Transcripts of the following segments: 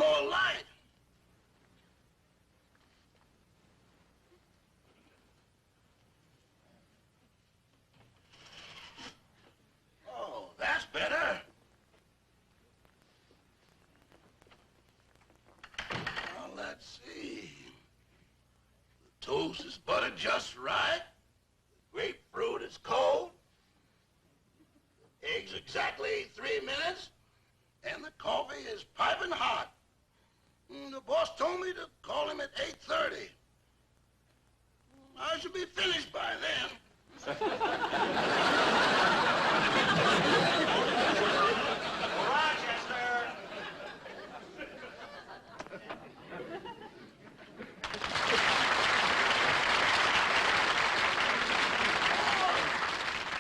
more light. Oh, that's better. Now, let's see. The toast is buttered just right. The grapefruit is cold. Eggs exactly 3 minutes. And the coffee is piping hot. The boss told me to call him at 8:30. I should be finished by then. Rochester!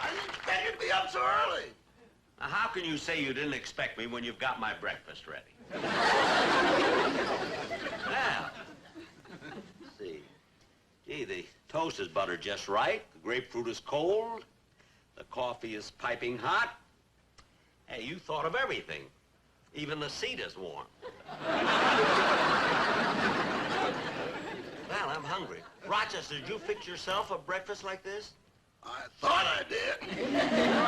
I didn't expect you to be up so early. Now, how can you say you didn't expect me when you've got my breakfast ready? Now, let's see. Gee, the toast is buttered just right. The grapefruit is cold. The coffee is piping hot. Hey, you thought of everything. Even the seat is warm. Well, I'm hungry. Rochester, did you fix yourself a breakfast like this? I thought I did.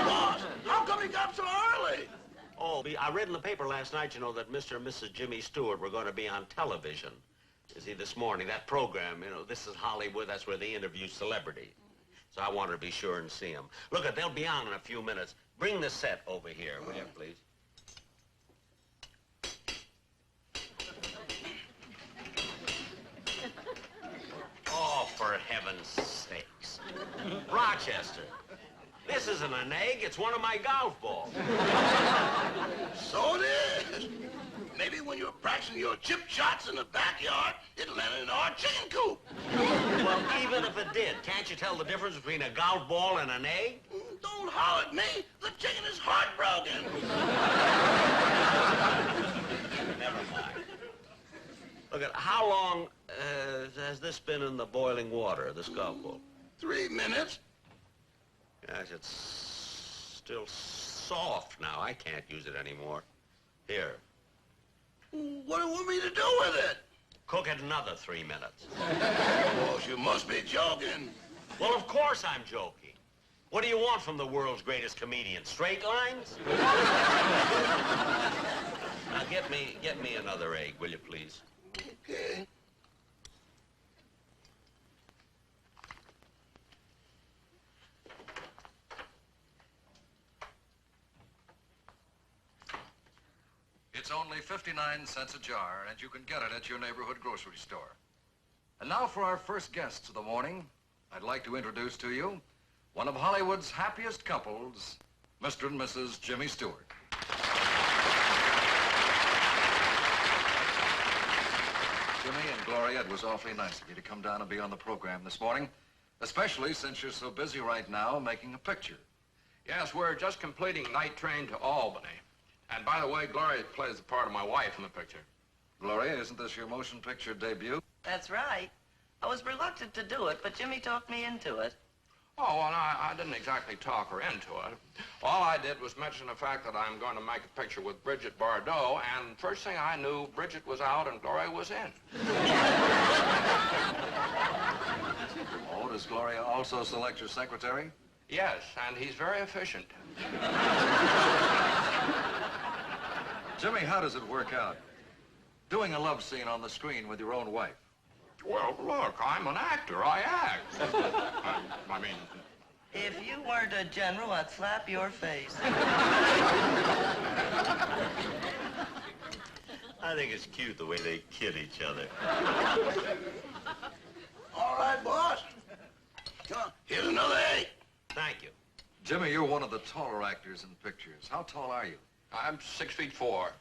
Boss, how come you got up so early? Oh, I read in the paper last night, you know, that Mr. and Mrs. Jimmy Stewart were going to be on television. You see, this morning, that program, you know, This Is Hollywood, that's where they interview celebrities. So I wanted to be sure and see them. Look, they'll be on in a few minutes. Bring the set over here, will you, please? Oh, for heaven's sakes. Rochester, this isn't an egg, it's one of my golf balls. So it is. Maybe when you're practicing your chip shots in the backyard, it landed in our chicken coop. Well, even if it did, can't you tell the difference between a golf ball and an egg? Don't holler at me. The chicken is heartbroken. Never mind. Look, how long has this been in the boiling water, this golf ball? 3 minutes. Gosh, it's still soft now. I can't use it anymore. Here. What do you want me to do with it? Cook it another 3 minutes. Boss, you must be joking. Well, of course I'm joking. What do you want from the world's greatest comedian? Straight lines? Now, get me another egg, will you, please? Okay. It's only 59 cents a jar, and you can get it at your neighborhood grocery store. And now for our first guests of the morning, I'd like to introduce to you one of Hollywood's happiest couples, Mr. and Mrs. Jimmy Stewart. Jimmy and Gloria, it was awfully nice of you to come down and be on the program this morning, especially since you're so busy right now making a picture. Yes, we're just completing Night Train to Albany. And by the way, Gloria plays the part of my wife in the picture. Gloria, isn't this your motion picture debut? That's right. I was reluctant to do it, but Jimmy talked me into it. Oh, well, I didn't exactly talk her into it. All I did was mention the fact that I'm going to make a picture with Bridget Bardot, and first thing I knew, Bridget was out and Gloria was in. Oh, does Gloria also select your secretary? Yes, and he's very efficient. Jimmy, how does it work out? Doing a love scene on the screen with your own wife. Well, look, I'm an actor. I act. I mean... If you weren't a general, I'd slap your face. I think it's cute the way they kid each other. All right, boss. Here's another egg. Thank you. Jimmy, you're one of the taller actors in pictures. How tall are you? I'm 6'4".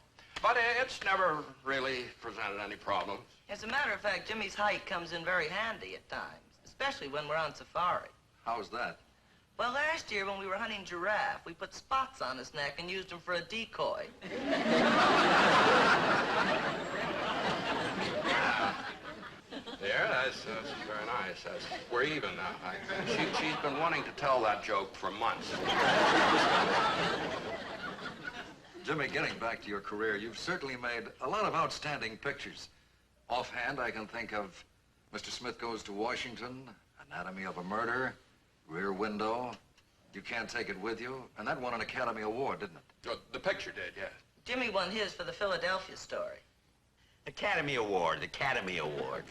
But it's never really presented any problems. As a matter of fact, Jimmy's height comes in very handy at times, especially when we're on safari. How's that? Well, last year when we were hunting giraffe, we put spots on his neck and used him for a decoy. Yeah, that's very nice. We're even now. She's been wanting to tell that joke for months. Jimmy, getting back to your career, you've certainly made a lot of outstanding pictures. Offhand, I can think of Mr. Smith Goes to Washington, Anatomy of a Murder, Rear Window, You Can't Take It With You, and that won an Academy Award, didn't it? Oh, the picture did, yes. Jimmy won his for the Philadelphia story. Academy Award, Academy Award.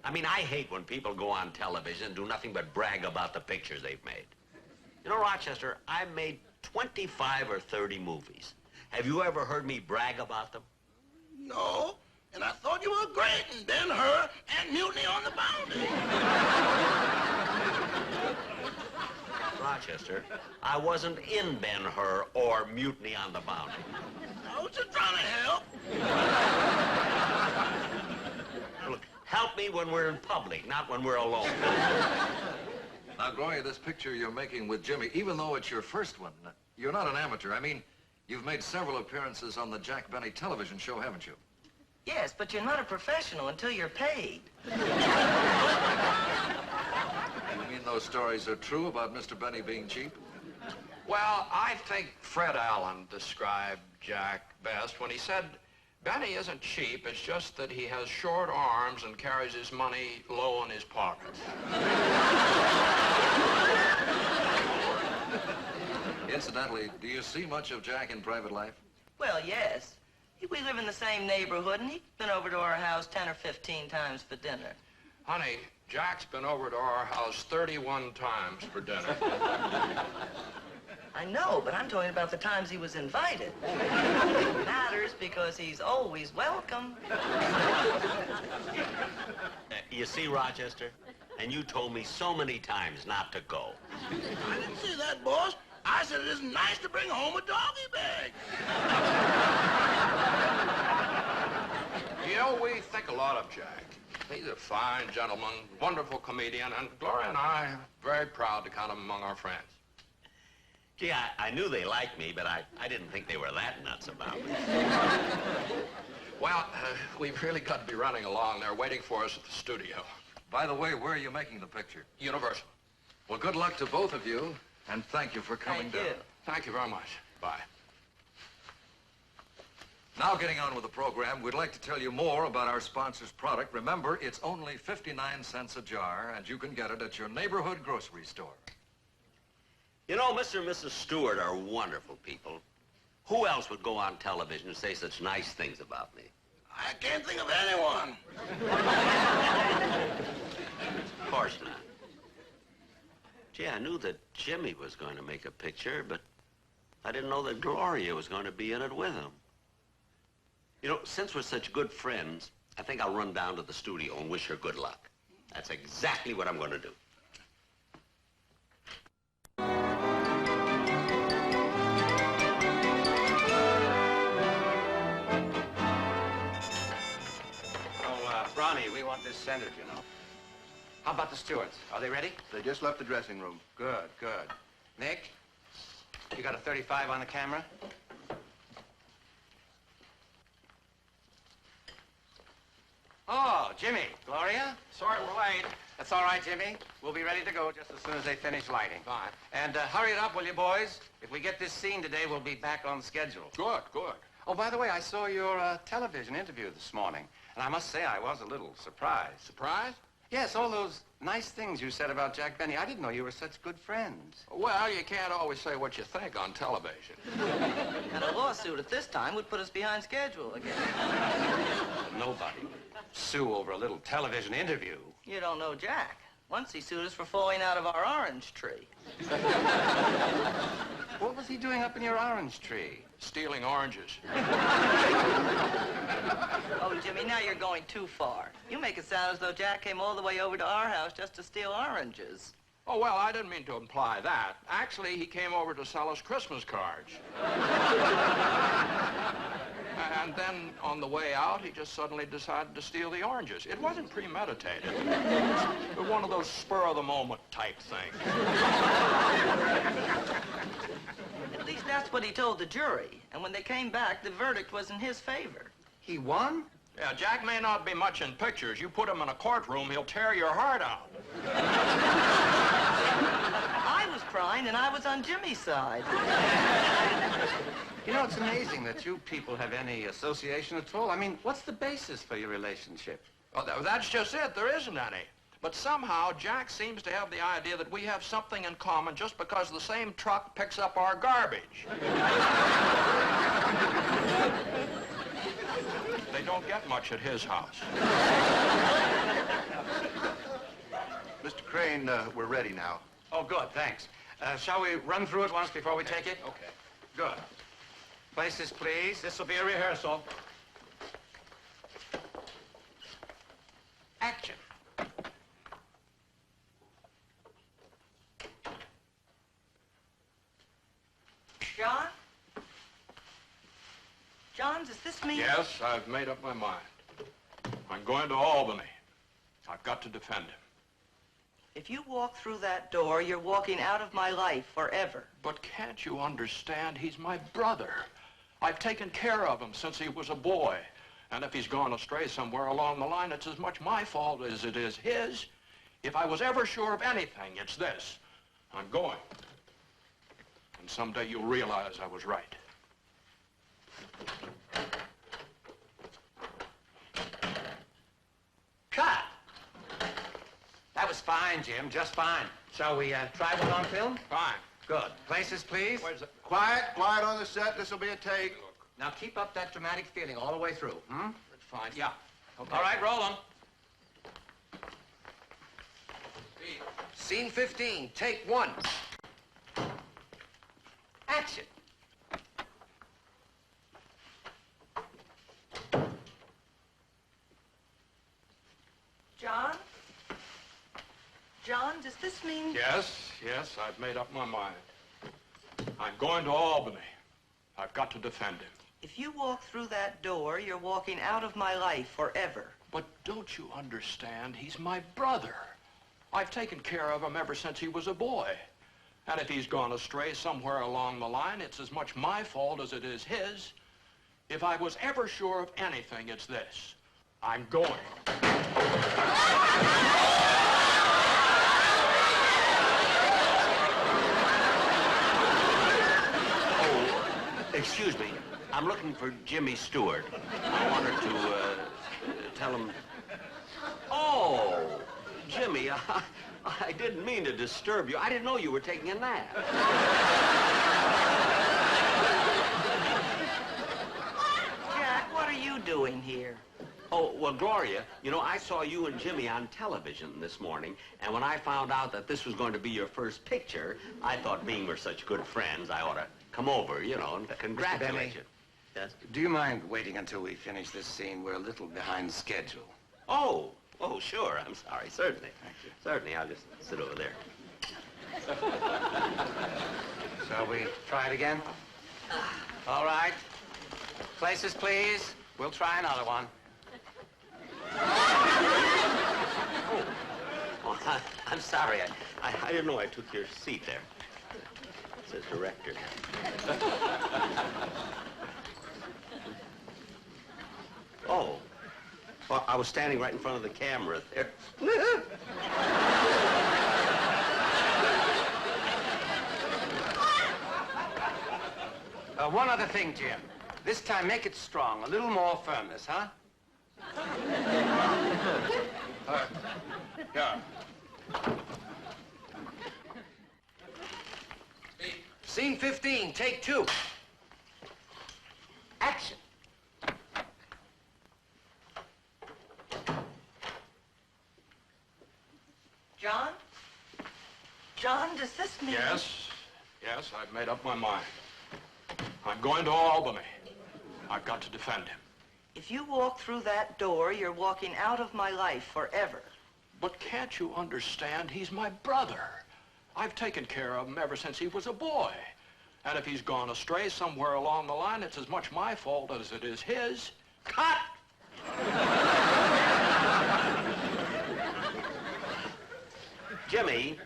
I mean, I hate when people go on television and do nothing but brag about the pictures they've made. You know, Rochester, I've made 25 or 30 movies. Have you ever heard me brag about them? No, and I thought you were great in Ben-Hur and Mutiny on the Bounty. Rochester, I wasn't in Ben-Hur or Mutiny on the Bounty. I was just trying to help. Look, help me when we're in public, not when we're alone. Now, Gloria, this picture you're making with Jimmy, even though it's your first one, you're not an amateur. I mean, you've made several appearances on the Jack Benny television show, haven't you? Yes, but you're not a professional until you're paid. You mean those stories are true about Mr. Benny being cheap? Well, I think Fred Allen described Jack best when he said, Benny isn't cheap, it's just that he has short arms and carries his money low in his pockets. Incidentally, do you see much of Jack in private life? Well, yes. We live in the same neighborhood, and he's been over to our house 10 or 15 times for dinner. Honey, Jack's been over to our house 31 times for dinner. I know, but I'm talking about the times he was invited. It matters because he's always welcome. You see, Rochester? And you told me so many times not to go. I didn't see that, boss. I said it isn't nice to bring home a doggy bag. You know, we think a lot of Jack. He's a fine gentleman, wonderful comedian, and Gloria and I are very proud to count him among our friends. Gee, I knew they liked me, but I didn't think they were that nuts about me. Well, we've really got to be running along. They're waiting for us at the studio. By the way, where are you making the picture? Universal. Well, good luck to both of you, and thank you for coming Thank down. you. Thank you very much. Bye. Now, getting on with the program, we'd like to tell you more about our sponsor's product. Remember, it's only 59 cents a jar, and you can get it at your neighborhood grocery store. You know, Mr. and Mrs. Stewart are wonderful people. Who else would go on television and say such nice things about me? I can't think of anyone. Of course not. Gee, I knew that Jimmy was going to make a picture, but I didn't know that Gloria was going to be in it with him. You know, since we're such good friends, I think I'll run down to the studio and wish her good luck. That's exactly what I'm going to do. Ronnie, we want this centered, you know. How about the Stewarts? Are they ready? They just left the dressing room. Good, good. Nick, you got a 35 on the camera? Oh, Jimmy, Gloria? Sorry we're late. That's all right, Jimmy. We'll be ready to go just as soon as they finish lighting. Fine. And hurry it up, will you, boys? If we get this scene today, we'll be back on schedule. Good, good. Oh, by the way, I saw your television interview this morning, and I must say I was a little surprised. Surprise? Yes, all those nice things you said about Jack Benny. I didn't know you were such good friends. Well, you can't always say what you think on television. And a lawsuit at this time would put us behind schedule again. Nobody would sue over a little television interview. You don't know Jack. Once he sued us for falling out of our orange tree. What was he doing up in your orange tree? Stealing oranges. Oh, Jimmy, now you're going too far. You make it sound as though Jack came all the way over to our house just to steal oranges. Oh, well, I didn't mean to imply that. Actually, he came over to sell us Christmas cards. And then, on the way out, he just suddenly decided to steal the oranges. It wasn't premeditated. It was one of those spur-of-the-moment type things. At least that's what he told the jury. And when they came back, the verdict was in his favor. He won? Yeah, Jack may not be much in pictures. You put him in a courtroom, he'll tear your heart out. I was crying, and I was on Jimmy's side. You know, it's amazing that you people have any association at all. I mean, what's the basis for your relationship? Well, that's just it. There isn't any. But somehow, Jack seems to have the idea that we have something in common just because the same truck picks up our garbage. They don't get much at his house. Mr. Crane, we're ready now. Oh, good, thanks. Shall we run through it once before we take it? Okay. Good. Places, please. This will be a rehearsal. Action. John? John, does this mean... Yes, I've made up my mind. I'm going to Albany. I've got to defend him. If you walk through that door, you're walking out of my life forever. But can't you understand? He's my brother. I've taken care of him since he was a boy. And if he's gone astray somewhere along the line, it's as much my fault as it is his. If I was ever sure of anything, it's this. I'm going. And someday you'll realize I was right. Cut! That was fine, Jim, just fine. Shall we try one on film? Fine. Good. Places, please. Where's the... Quiet on the set. This will be a take. Now keep up that dramatic feeling all the way through, hmm? Fine. Yeah. Okay. All right, roll 'em. Scene 15, take 1. Action. John? John, does this mean... Yes, I've made up my mind. I'm going to Albany. I've got to defend him. If you walk through that door, you're walking out of my life forever. But don't you understand? He's my brother. I've taken care of him ever since he was a boy. And if he's gone astray somewhere along the line, it's as much my fault as it is his. If I was ever sure of anything, it's this. I'm going. Excuse me. I'm looking for Jimmy Stewart. I wanted to tell him... Oh, Jimmy, I didn't mean to disturb you. I didn't know you were taking a nap. Jack, what are you doing here? Oh, well, Gloria, you know, I saw you and Jimmy on television this morning, and when I found out that this was going to be your first picture, I thought being we're such good friends, I ought to come over, you know, and congratulate you. Yes? Do you mind waiting until we finish this scene? We're a little behind schedule. Oh, sure. I'm sorry. Certainly. Thank you. Certainly. I'll just sit over there. Shall we try it again? All right. Places, please. We'll try another one. Oh, I'm sorry. I didn't know I took your seat there. It says director. Oh. Well, I was standing right in front of the camera there. One other thing, Jim. This time, make it strong. A little more firmness, huh? Yeah. Scene 15, take 2. Action. John? John, does this mean... Yes, I've made up my mind. I'm going to Albany. I've got to defend him. If you walk through that door, you're walking out of my life forever. But can't you understand? He's my brother. I've taken care of him ever since he was a boy. And if he's gone astray somewhere along the line, it's as much my fault as it is his. Cut! Jimmy,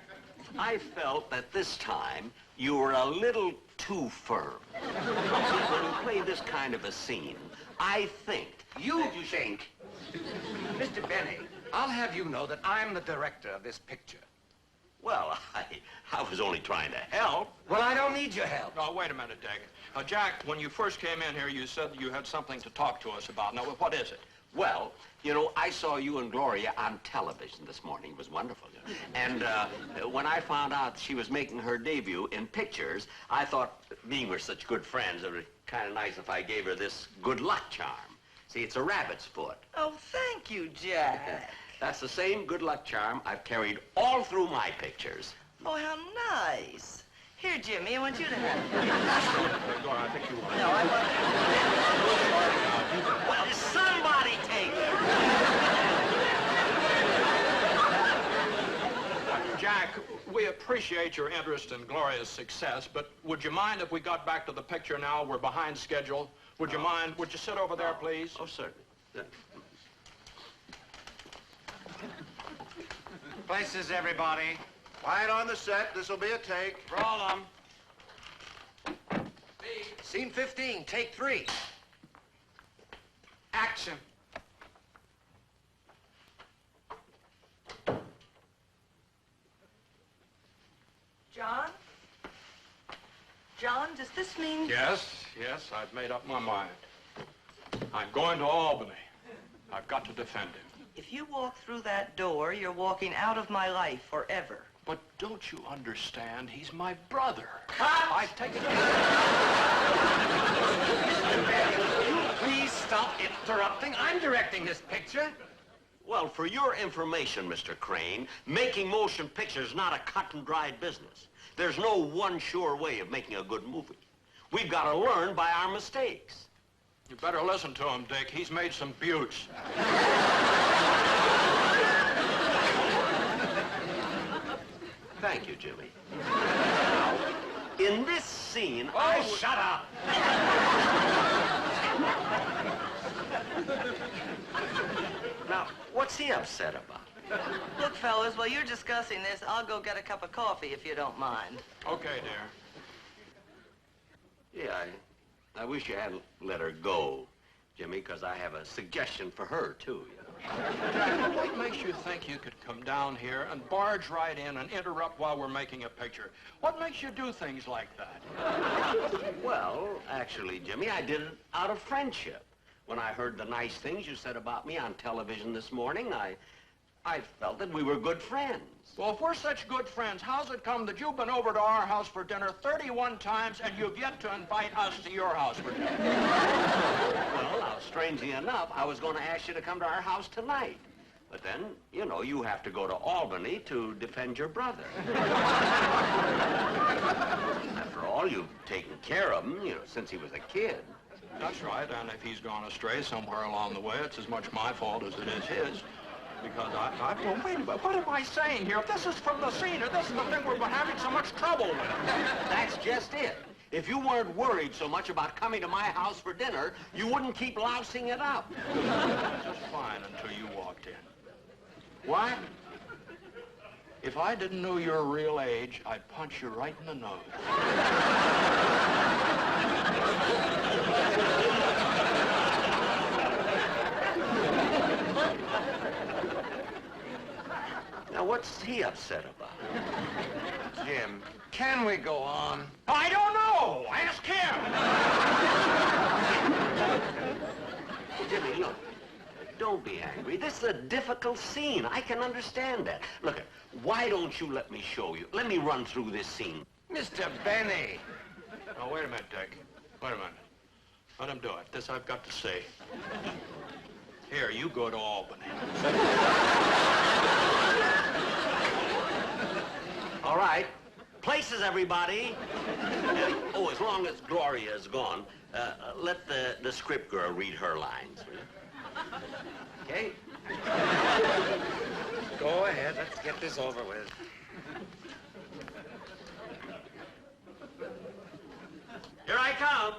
I felt that this time you were a little too firm. See, when you play this kind of a scene, I think... You think? Mr. Benny, I'll have you know that I'm the director of this picture. Well, I was only trying to help. Well, I don't need your help. No, wait a minute, Dick. Jack, when you first came in here, you said you had something to talk to us about. Now, what is it? Well, you know, I saw you and Gloria on television this morning. It was wonderful. And when I found out she was making her debut in pictures, I thought, being we're such good friends, it would be kind of nice if I gave her this good luck charm. See, it's a rabbit's foot. Oh, thank you, Jack. That's the same good luck charm I've carried all through my pictures. Oh, how nice. Here, Jimmy, I want you to have it. Gloria, I think you want it. No, I want Well, somebody take it. Jack, we appreciate your interest in Gloria's success, but would you mind if we got back to the picture now? We're behind schedule. Would you mind? Would you sit over there, please? Oh, certainly. Places, everybody. Quiet on the set. This'll be a take. Roll 'em. Scene 15, take 3. Action. John? John, does this mean... Yes, I've made up my mind. I'm going to Albany. I've got to defend him. If you walk through that door, you're walking out of my life forever. But don't you understand? He's my brother. Cut! I've taken... Please stop interrupting. I'm directing this picture. Well, for your information, Mr. Crane, making motion pictures is not a cut-and-dried business. There's no one sure way of making a good movie. We've got to learn by our mistakes. You better listen to him, Dick. He's made some buttes. Thank you, Jimmy. Now, in this scene, Shut up! Now, what's he upset about? Look, fellas, while you're discussing this, I'll go get a cup of coffee if you don't mind. Okay, dear. Yeah, I wish you hadn't let her go, Jimmy, because I have a suggestion for her, too. What makes you think you could come down here and barge right in and interrupt while we're making a picture? What makes you do things like that? Well, actually, Jimmy, I did it out of friendship. When I heard the nice things you said about me on television this morning, I felt that we were good friends. Well, if we're such good friends, how's it come that you've been over to our house for dinner 31 times and you've yet to invite us to your house for dinner? Well, now, strangely enough, I was going to ask you to come to our house tonight. But then, you know, you have to go to Albany to defend your brother. After all, you've taken care of him, you know, since he was a kid. That's right, and if he's gone astray somewhere along the way, it's as much my fault as it is his. Because well, wait a minute, what am I saying here? If this is from the scene, or this is the thing we've been having so much trouble with. That's just it. If you weren't worried so much about coming to my house for dinner, you wouldn't keep lousing it up. Just fine until you walked in. What? If I didn't know your real age, I'd punch you right in the nose. Now, what's he upset about? Jim, can we go on? I don't know! Ask him! Jimmy, look, don't be angry. This is a difficult scene. I can understand that. Look, why don't you let me show you? Let me run through this scene. Mr. Benny. Now, wait a minute, Dick. Wait a minute. Let him do it. This I've got to say. Here, you go to Albany. All right. Places, everybody. Oh, as long as Gloria is gone, let the script girl read her lines, will you? Okay? Go ahead. Let's get this over with. Here I come.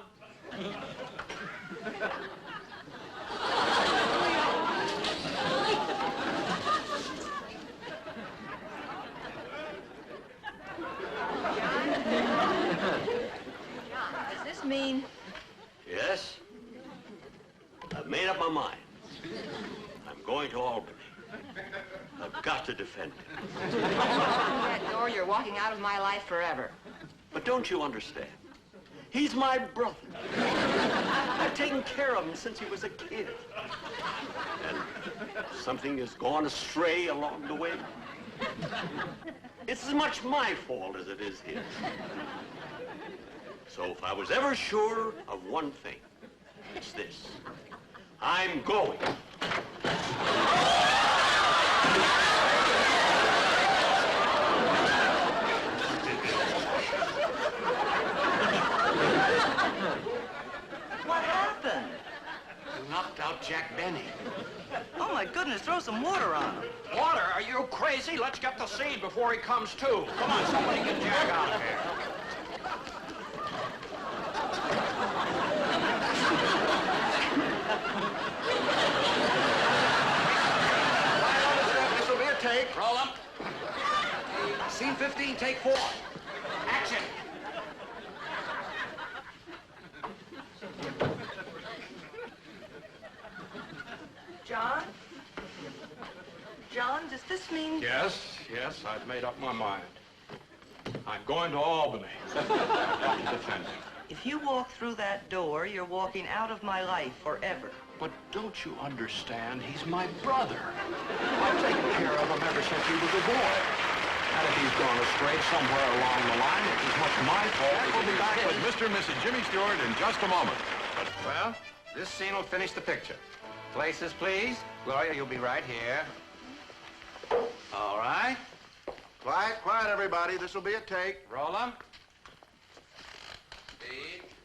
Does this mean... Yes? I've made up my mind. I'm going to Albany. I've got to defend him. Open that door, you're walking out of my life forever. But don't you understand? He's my brother. I've taken care of him since he was a kid. And something has gone astray along the way. It's as much my fault as it is his. So if I was ever sure of one thing, it's this. I'm going. What happened? You knocked out Jack Benny. Oh, my goodness, throw some water on him. Water? Are you crazy? Let's get the seed before he comes to. Come on, somebody get Jack out of here. This will be a take. Roll him. Scene 15, take 4. Action. John? John, does this mean... Yes, I've made up my mind. I'm going to Albany. I've got to defend him. If you walk through that door, you're walking out of my life forever. But don't you understand? He's my brother. I've taken care of him ever since he was a boy. And if he's gone astray somewhere along the line, it's as much my fault as We'll be back his. with Mr. and Mrs. Jimmy Stewart in just a moment. Well, this scene will finish the picture. Places, please. Gloria, you'll be right here. All right. Quiet, quiet, everybody. This will be a take. Roll 'em.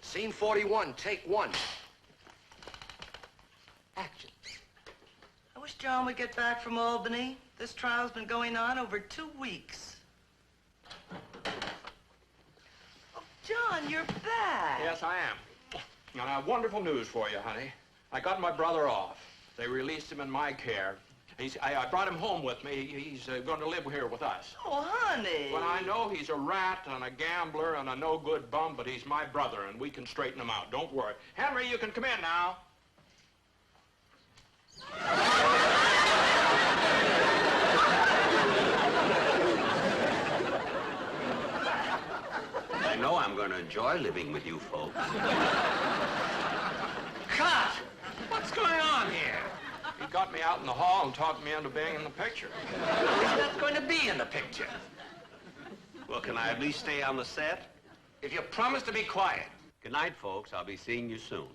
Scene 41, take 1. Action. I wish John would get back from Albany. This trial's been going on over 2 weeks. Oh, John, you're back. Yes, I am. And I have wonderful news for you, honey. I got my brother off. They released him in my care. I brought him home with me. He's going to live here with us. Oh, honey. Well, I know he's a rat and a gambler and a no-good bum, but he's my brother, and we can straighten him out. Don't worry. Henry, you can come in now. I know I'm going to enjoy living with you folks. Cut! What's going on here? He got me out in the hall and talked me into being in the picture. He's not going to be in the picture. Well, can I at least stay on the set? If you promise to be quiet. Good night, folks. I'll be seeing you soon.